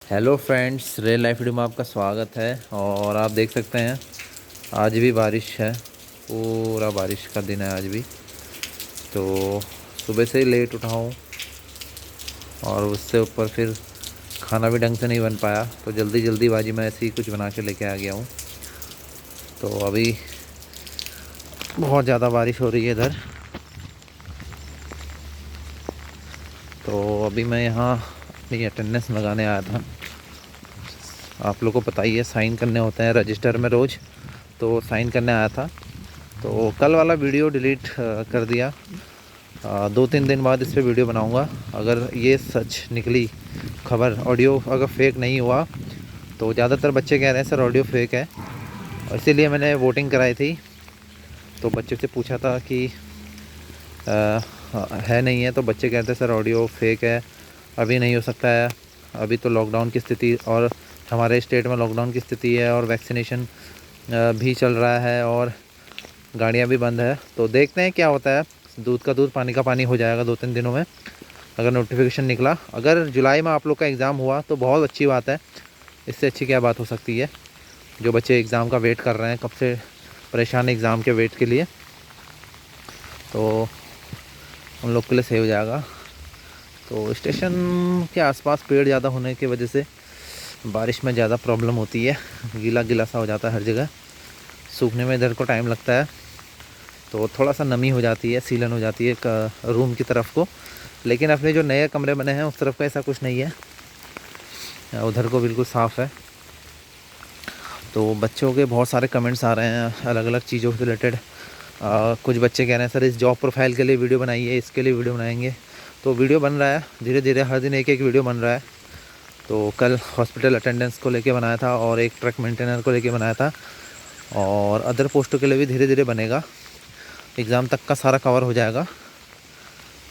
Hello friends, real life video में आपका स्वागत है। और आप देख सकते हैं आज भी बारिश है। पूरा बारिश का दिन है आज भी। तो सुबह से ही लेट उठा हूँ और उससे ऊपर फिर खाना भी ढंग से नहीं बन पाया, तो जल्दी जल्दीबाजी में ऐसे ही कुछ बना के लेके आ गया हूँ। तो अभी बहुत ज़्यादा बारिश हो रही है इधर। तो अभी मैं यहाँ अपनी अटेंडेंस लगाने आया था। आप लोगों को पता ही है, साइन करने होते हैं रजिस्टर में रोज़, तो साइन करने आया था। तो कल वाला वीडियो डिलीट कर दिया। 2-3 दिन बाद इस पर वीडियो बनाऊंगा। अगर ये सच निकली खबर, ऑडियो अगर फेक नहीं हुआ, तो ज़्यादातर बच्चे कह रहे हैं सर ऑडियो फेक है, और इसीलिए मैंने वोटिंग कराई थी। तो बच्चे से पूछा था कि है नहीं है, तो बच्चे कहते हैं सर ऑडियो फेक है, अभी नहीं हो सकता है, अभी तो लॉकडाउन की स्थिति, और हमारे स्टेट में लॉकडाउन की स्थिति है और वैक्सीनेशन भी चल रहा है और गाड़ियाँ भी बंद है। तो देखते हैं क्या होता है। दूध का दूध पानी का पानी हो जाएगा 2-3 दिनों में, अगर नोटिफिकेशन निकला। अगर जुलाई में आप लोग का एग्ज़ाम हुआ तो बहुत अच्छी बात है। इससे अच्छी क्या बात हो सकती है। जो बच्चे एग्ज़ाम का वेट कर रहे हैं, कब से परेशान एग्ज़ाम के वेट के लिए, तो उन लोग के लिए सही हो जाएगा। तो स्टेशन के आसपास पेड़ ज़्यादा होने की वजह से बारिश में ज़्यादा प्रॉब्लम होती है। गीला गीला सा हो जाता है हर जगह, सूखने में इधर को टाइम लगता है। तो थोड़ा सा नमी हो जाती है, सीलन हो जाती है रूम की तरफ को। लेकिन अपने जो नए कमरे बने हैं उस तरफ का ऐसा कुछ नहीं है, उधर को बिल्कुल साफ़ है। तो बच्चों के बहुत सारे कमेंट्स आ रहे हैं अलग अलग चीज़ों से रिलेटेड। कुछ बच्चे कह रहे हैं सर इस जॉब प्रोफाइल के लिए वीडियो बनाइए, इसके लिए वीडियो बनाएंगे। तो वीडियो बन रहा है धीरे धीरे, हर दिन एक एक वीडियो बन रहा है। तो कल हॉस्पिटल अटेंडेंस को लेके बनाया था, और एक ट्रक मेंटेनर को लेके बनाया था, और अदर पोस्टों के लिए भी धीरे धीरे बनेगा। एग्ज़ाम तक का सारा कवर हो जाएगा।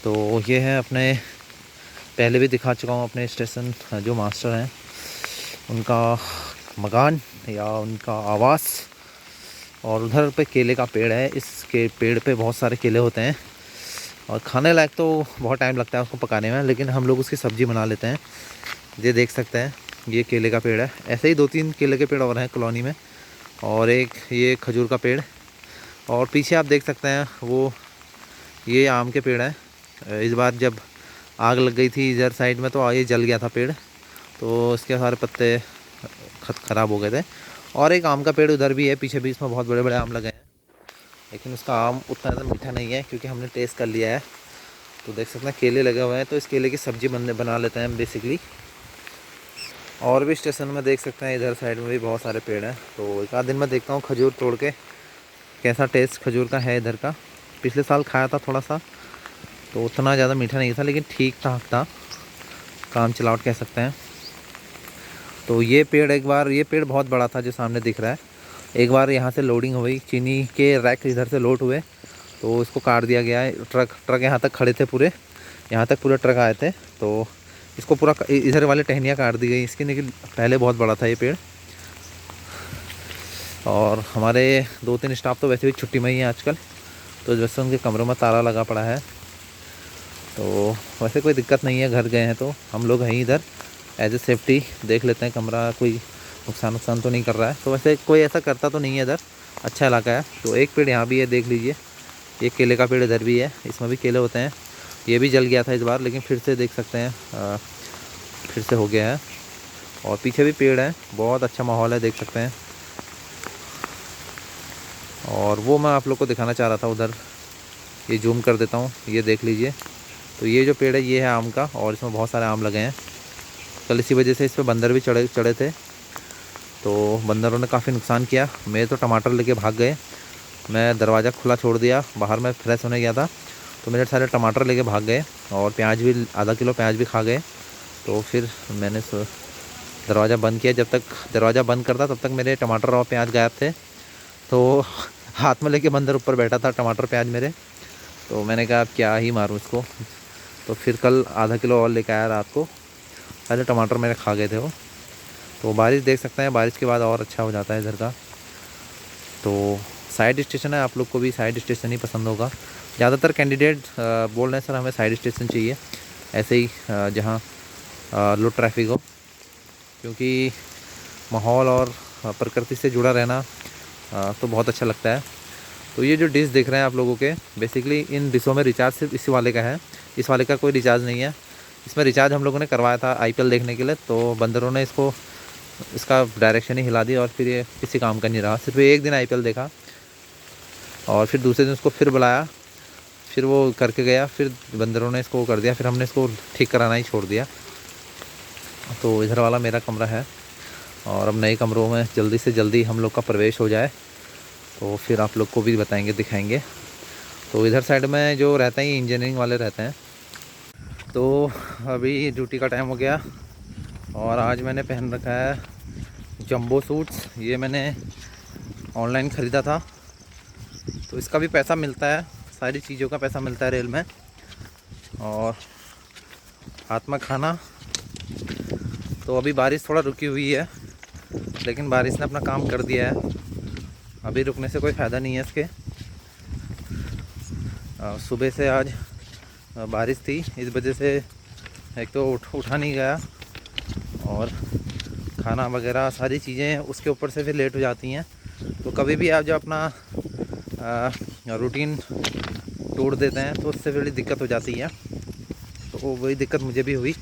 तो ये है, अपने पहले भी दिखा चुका हूँ अपने स्टेशन जो मास्टर हैं उनका मकान या उनका आवास। और उधर पे केले का पेड़ है, इस के पेड़ पे बहुत सारे केले होते हैं, और खाने लायक तो बहुत टाइम लगता है उसको पकाने में, लेकिन हम लोग उसकी सब्ज़ी बना लेते हैं। ये देख सकते हैं, ये केले का पेड़ है। ऐसे ही 2-3 केले के पेड़ और हैं कॉलोनी में, और एक ये खजूर का पेड़। और पीछे आप देख सकते हैं वो ये आम के पेड़ हैं। इस बार जब आग लग गई थी इधर साइड में, तो ये जल गया था पेड़, तो इसके सारे पत्ते ख़राब हो गए थे। और एक आम का पेड़ उधर भी है पीछे भी, इसमें बहुत बड़े बड़े आम लगे हैं, लेकिन उसका आम उतना ज़्यादा मीठा नहीं है क्योंकि हमने टेस्ट कर लिया है। तो देख सकते हैं केले लगे हुए हैं, तो इस केले की सब्ज़ी बना लेते हैं बेसिकली। और भी स्टेशन में देख सकते हैं इधर साइड में भी बहुत सारे पेड़ हैं। तो एक आध दिन में देखता हूँ खजूर तोड़ के कैसा टेस्ट खजूर का है इधर का। पिछले साल खाया था थोड़ा सा, तो उतना ज़्यादा मीठा नहीं था, लेकिन ठीक ठाक था, काम चलावट कह सकते हैं। तो ये पेड़, एक बार ये पेड़ बहुत बड़ा था जो सामने दिख रहा है, एक बार यहाँ से लोडिंग हुई, चीनी के रैक इधर से लोड हुए, तो इसको काट दिया गया है। ट्रक यहाँ तक खड़े थे, पूरे यहाँ तक पूरे ट्रक आए थे, तो इसको पूरा इधर वाले टहनियाँ काट दी गई इसकी, लेकिन पहले बहुत बड़ा था ये पेड़। और हमारे 2-3 स्टाफ तो वैसे भी छुट्टी में ही है आजकल, तो जैसे उनके कमरों में ताला लगा पड़ा है। तो वैसे कोई दिक्कत नहीं है, घर गए हैं तो हम लोग हैं इधर एज ए सेफ्टी देख लेते हैं कमरा कोई नुकसान तो नहीं कर रहा है। तो वैसे कोई ऐसा करता तो नहीं है इधर, अच्छा इलाका है। तो एक पेड़ यहाँ भी है, देख लीजिए, ये केले का पेड़ इधर भी है, इसमें भी केले होते हैं। ये भी जल गया था इस बार, लेकिन फिर से देख सकते हैं फिर से हो गया है। और पीछे भी पेड़ है, बहुत अच्छा माहौल है, देख सकते हैं। और वो मैं आप लोग को दिखाना चाह रहा था उधर, ये जूम कर देता हूँ, ये देख लीजिए। तो ये जो पेड़ है ये है आम का, और इसमें बहुत सारे आम लगे हैं। कल इसी वजह से इस पर बंदर भी चढ़े थे, तो बंदरों ने काफ़ी नुकसान किया। मेरे तो टमाटर लेके भाग गए, मैं दरवाज़ा खुला छोड़ दिया, बाहर मैं फ्रेश होने गया था, तो मेरे सारे टमाटर लेके भाग गए, और प्याज भी आधा किलो प्याज भी खा गए। तो फिर मैंने दरवाज़ा बंद किया, जब तक दरवाज़ा बंद करता तब तक मेरे टमाटर और प्याज गायब थे। तो हाथ में लेके बंदर ऊपर बैठा था टमाटर प्याज मेरे, तो मैंने कहा अब क्या ही मारूं इसको। तो फिर कल आधा किलो और लेके आया रात को, सारे टमाटर मेरे खा गए थे वो। तो बारिश देख सकते हैं, बारिश के बाद और अच्छा हो जाता है इधर का। तो साइड स्टेशन है, आप लोग को भी साइड स्टेशन ही पसंद होगा। ज़्यादातर कैंडिडेट बोल रहे हैं सर हमें साइड स्टेशन चाहिए, ऐसे ही जहाँ लो ट्रैफिक हो। क्योंकि माहौल और प्रकृति से जुड़ा रहना तो बहुत अच्छा लगता है। तो ये जो डिश देख रहे हैं आप लोगों के, बेसिकली इन डिशों में रिचार्ज सिर्फ इसी वाले का है, इस वाले का कोई रिचार्ज नहीं है। इसमें रिचार्ज हम लोगों ने करवाया था आईपीएल देखने के लिए, तो बंदरों ने इसका डायरेक्शन ही हिला दी और फिर ये किसी काम का नहीं रहा। सिर्फ एक दिन आईपीएल देखा और फिर दूसरे दिन उसको फिर बुलाया, फिर वो करके गया, फिर बंदरों ने इसको कर दिया, फिर हमने इसको ठीक कराना ही छोड़ दिया। तो इधर वाला मेरा कमरा है और अब नए कमरों में जल्दी से जल्दी हम लोग का प्रवेश हो जाए तो फिर आप लोग को भी बताएंगे, दिखाएंगे। तो इधर साइड में जो रहते हैं ये इंजीनियरिंग वाले रहते हैं। तो अभी ड्यूटी का टाइम हो गया और आज मैंने पहन रखा है जंबो सूट्स। ये मैंने ऑनलाइन ख़रीदा था, तो इसका भी पैसा मिलता है, सारी चीज़ों का पैसा मिलता है रेल में। और हाथ में खाना। तो अभी बारिश थोड़ा रुकी हुई है, लेकिन बारिश ने अपना काम कर दिया है, अभी रुकने से कोई फ़ायदा नहीं है इसके। सुबह से आज बारिश थी, इस वजह से एक तो उठा नहीं गया और खाना वगैरह सारी चीज़ें उसके ऊपर से फिर लेट हो जाती हैं। तो कभी भी आप जब अपना रूटीन तोड़ देते हैं तो उससे बड़ी दिक्कत हो जाती है। तो वही दिक्कत मुझे भी हुई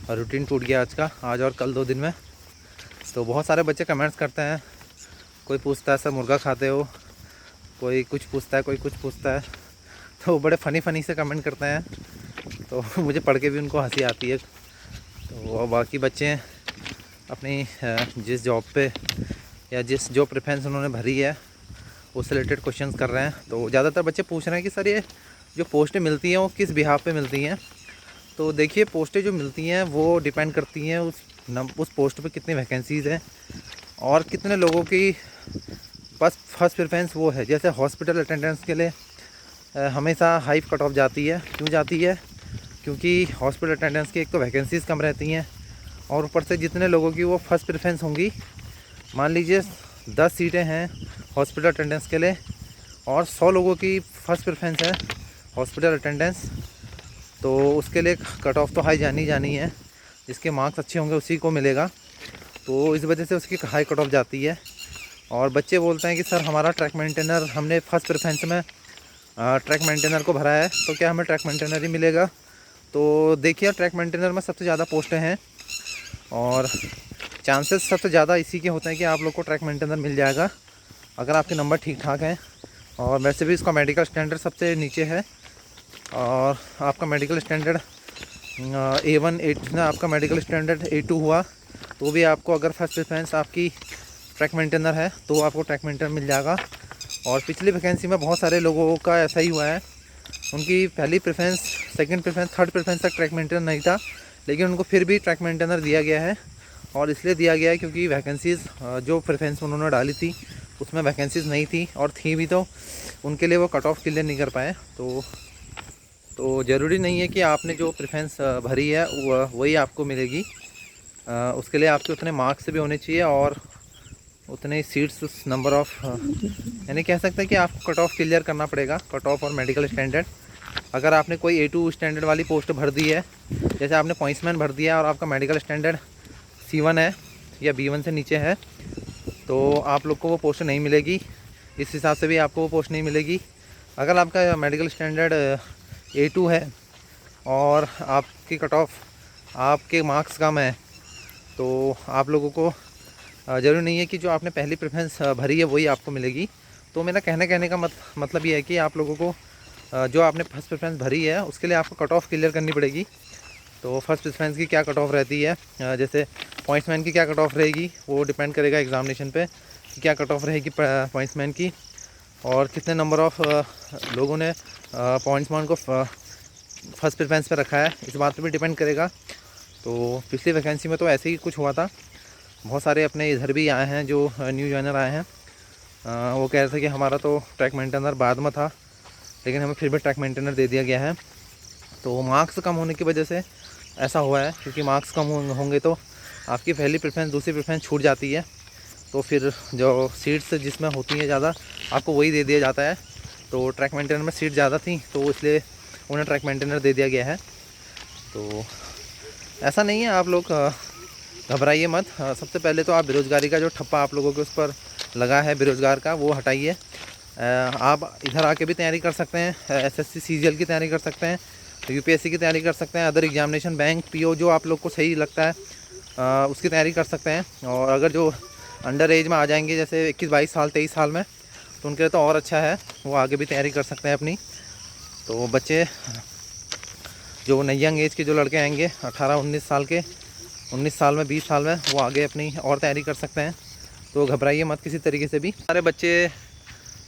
और रूटीन टूट गया आज और कल 2 दिन में। तो बहुत सारे बच्चे कमेंट्स करते हैं, कोई पूछता है सर मुर्गा खाते हो, कोई कुछ पूछता है, कोई कुछ पूछता है। तो बड़े फ़नी से कमेंट करते हैं, तो मुझे पढ़ के भी उनको हंसी आती है। तो बाकी बच्चे अपनी जिस जॉब पे या जिस जो प्रेफरेंस उन्होंने भरी है उससे रिलेटेड क्वेश्चंस कर रहे हैं। तो ज़्यादातर बच्चे पूछ रहे हैं कि सर ये जो पोस्टें मिलती हैं वो किस बिहाफ पे मिलती हैं। तो देखिए, पोस्टें जो मिलती हैं वो डिपेंड करती हैं उस पोस्ट पे कितनी वैकेंसीज़ हैं और कितने लोगों की बस फर्स्ट प्रेफरेंस वो है। जैसे हॉस्पिटल अटेंडेंस के लिए हमेशा हाई कट ऑफ जाती है। क्यों जाती है? क्योंकि हॉस्पिटल अटेंडेंस की एक तो वैकेंसीज़ कम रहती हैं और ऊपर से जितने लोगों की वो फर्स्ट प्रेफरेंस होंगी, मान लीजिए 10 सीटें हैं हॉस्पिटल अटेंडेंस के लिए और 100 लोगों की फ़र्स्ट प्रेफरेंस है हॉस्पिटल अटेंडेंस, तो उसके लिए कट ऑफ तो हाई जानी है। जिसके मार्क्स अच्छे होंगे उसी को मिलेगा, तो इस वजह से उसकी हाई कट ऑफ जाती है। और बच्चे बोलते हैं कि सर हमारा ट्रैक मेंटेनर, हमने फर्स्ट प्रेफरेंस में ट्रैक मेंटेनर को भरा है, तो क्या हमें ट्रैक मेंटेनर ही मिलेगा? तो देखिए, ट्रैक मेंटेनर में सबसे ज़्यादा पोस्टें हैं और चांसेस सबसे ज़्यादा इसी के होते हैं कि आप लोग को ट्रैक मेंटेनर मिल जाएगा अगर आपके नंबर ठीक ठाक हैं। और वैसे भी इसका मेडिकल स्टैंडर्ड सबसे नीचे है और आपका मेडिकल स्टैंडर्ड A1 A2 ना, आपका मेडिकल स्टैंडर्ड A2 हुआ तो भी आपको अगर फर्स्ट प्रेफरेंस आपकी ट्रैक मेंटेनर है तो आपको ट्रैक मेंटेनर मिल जाएगा। और पिछली वैकेंसी में बहुत सारे लोगों का ऐसा ही हुआ है, उनकी पहली preference, second preference, third preference तक ट्रैक मेंटेनर नहीं था, लेकिन उनको फिर भी ट्रैक मेंटेनर दिया गया है। और इसलिए दिया गया है क्योंकि वैकेंसीज़ जो प्रेफरेंस उन्होंने डाली थी उसमें वैकेंसीज़ नहीं थी, और थी भी तो उनके लिए वो कट ऑफ क्लियर नहीं कर पाए। तो ज़रूरी नहीं है कि आपने जो प्रेफरेंस भरी है वही आपको मिलेगी। उसके लिए आपके उतने मार्क्स भी होने चाहिए और उतने सीट्स, उस नंबर ऑफ़, यानी कह सकते हैं कि आपको कट ऑफ क्लियर करना पड़ेगा, कट ऑफ और मेडिकल स्टैंडर्ड। अगर आपने कोई A2 स्टैंडर्ड वाली पोस्ट भर दी है, जैसे आपने पॉइंट्समैन भर दिया और आपका मेडिकल स्टैंडर्ड C1 है या B1 से नीचे है, तो आप लोग को वो पोस्ट नहीं मिलेगी। इस हिसाब से भी आपको वो पोस्ट नहीं मिलेगी। अगर आपका मेडिकल स्टैंडर्ड A2 है और आपकी कट ऑफ, आपके मार्क्स कम है, तो आप लोगों को ज़रूरी नहीं है कि जो आपने पहली प्रेफरेंस भरी है वही आपको मिलेगी। तो मेरा कहने का मतलब ये है कि आप लोगों को जो आपने फर्स्ट प्रेफरेंस भरी है उसके लिए आपको कट ऑफ क्लियर करनी पड़ेगी। तो फर्स्ट प्रेफरेंस की क्या कट ऑफ रहती है, जैसे पॉइंट्समैन की क्या कट ऑफ रहेगी वो डिपेंड करेगा एग्ज़ामिनेशन पे कि क्या कट ऑफ रहेगी पॉइंट्समैन की, और कितने नंबर ऑफ़ लोगों ने पॉइंट्समैन को फर्स्ट प्रेफरेंस पे रखा है, इस बात पे भी डिपेंड करेगा। तो पिछली वैकेंसी में तो ऐसे ही कुछ हुआ था, बहुत सारे अपने इधर भी आए हैं जो न्यू जॉइनर आए हैं, वो कह रहे थे कि हमारा तो ट्रैक मेंटेनर बाद में था लेकिन हमें फिर भी ट्रैक मेंटेनर दे दिया गया है। तो मार्क्स कम होने की वजह से ऐसा हुआ है, क्योंकि मार्क्स कम होंगे तो आपकी पहली प्रेफरेंस, दूसरी प्रेफरेंस छूट जाती है, तो फिर जो सीट्स जिसमें होती हैं ज़्यादा आपको वही दे दिया जाता है। तो ट्रैक मेंटेनर में सीट ज़्यादा थी तो इसलिए उन्हें ट्रैक मेंटेनर दे दिया गया है। तो ऐसा नहीं है, आप लोग घबराइए मत। सबसे पहले तो आप बेरोज़गारी का जो ठप्पा आप लोगों के उस पर लगा है बेरोज़गार का, वो हटाइए। आप इधर आके भी तैयारी कर सकते हैं, एसएससी सीजीएल की तैयारी कर सकते हैं, यूपीएससी की तैयारी कर सकते हैं, अदर एग्जामिनेशन, बैंक, पीओ, जो आप लोग को सही लगता है उसकी तैयारी कर सकते हैं। और अगर जो अंडर एज में आ जाएंगे जैसे 21-22 साल 23 साल में, तो उनके लिए तो और अच्छा है, वो आगे भी तैयारी कर सकते हैं अपनी। तो बच्चे जो यंग एज के जो लड़के आएंगे 18-19 साल के, 19 साल में, 20 साल में, वो आगे अपनी और तैयारी कर सकते हैं। तो घबराइए मत किसी तरीके से भी। सारे बच्चे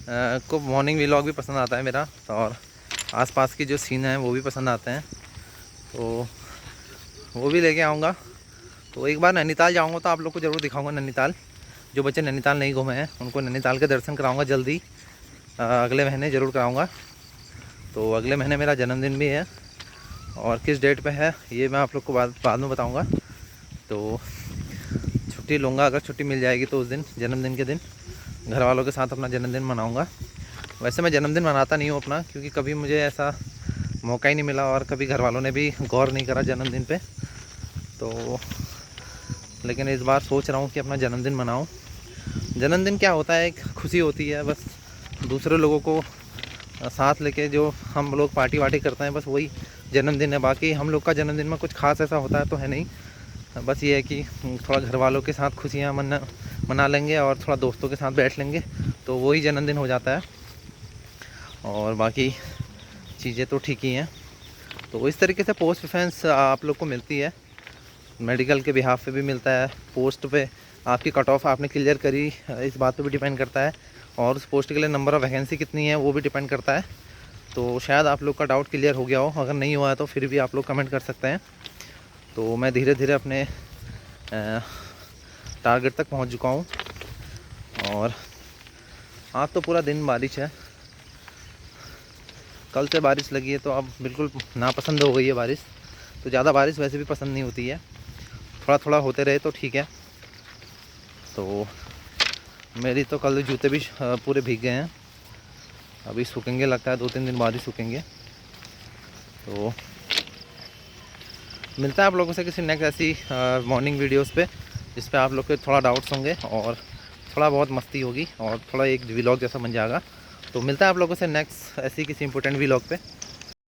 को मॉर्निंग व्लॉग भी पसंद आता है मेरा, और आसपास की जो सीन है वो भी पसंद आते हैं, तो वो भी लेके आऊँगा। तो एक बार नैनीताल जाऊँगा तो आप लोग को ज़रूर दिखाऊँगा नैनीताल। जो बच्चे नैनीताल नहीं घूमे हैं उनको नैनीताल के दर्शन कराऊँगा जल्दी, अगले महीने ज़रूर कराऊँगा। तो अगले महीने मेरा जन्मदिन भी है, और किस डेट पे है ये मैं आप लोग को बाद में बताऊँगा। तो छुट्टी लूँगा, अगर छुट्टी मिल जाएगी तो उस दिन, जन्मदिन के दिन, घर वालों के साथ अपना जन्मदिन मनाऊँगा। वैसे मैं जन्मदिन मनाता नहीं हूँ अपना, क्योंकि कभी मुझे ऐसा मौका ही नहीं मिला, और कभी घर वालों ने भी गौर नहीं करा जन्मदिन पे। तो लेकिन इस बार सोच रहा हूँ कि अपना जन्मदिन मनाऊँ। जन्मदिन क्या होता है, एक खुशी होती है, बस दूसरे लोगों को साथ लेके जो हम लोग पार्टी वार्टी करते हैं, बस वही जन्मदिन है। बाकी हम लोग का जन्मदिन में कुछ खास ऐसा होता है तो है नहीं, बस ये है कि थोड़ा घर वालों के साथ खुशियाँ मना लेंगे, और थोड़ा दोस्तों के साथ बैठ लेंगे, तो वही जन्मदिन हो जाता है। और बाकी चीज़ें तो ठीक ही हैं। तो इस तरीके से पोस्ट प्रेफरेंस आप लोग को मिलती है, मेडिकल के बिहाफ पे भी मिलता है। पोस्ट पे आपकी कट ऑफ आपने क्लियर करी, इस बात पे भी डिपेंड करता है, और उस पोस्ट के लिए नंबर ऑफ़ वैकेंसी कितनी है वो भी डिपेंड करता है। तो शायद आप लोग का डाउट क्लियर हो गया हो, अगर नहीं हुआ है तो फिर भी आप लोग कमेंट कर सकते हैं। तो मैं धीरे धीरे अपने टारगेट तक पहुंच चुका हूं, और आज तो पूरा दिन बारिश है, कल से बारिश लगी है, तो अब बिल्कुल नापसंद हो गई है बारिश। तो ज़्यादा बारिश वैसे भी पसंद नहीं होती है, थोड़ा थोड़ा होते रहे तो ठीक है। तो मेरी तो कल जूते भी पूरे भीग गए हैं, अभी सूखेंगे, लगता है 2-3 दिन बाद ही सूखेंगे। तो मिलता है आप लोगों से किसी नेक्स्ट ऐसी मॉर्निंग वीडियोस पे, जिस पे आप लोग के थोड़ा डाउट्स होंगे, और थोड़ा बहुत मस्ती होगी, और थोड़ा एक व्लॉग जैसा बन जाएगा। तो मिलता है आप लोगों से नेक्स्ट ऐसी किसी इंपॉर्टेंट व्लॉग पे।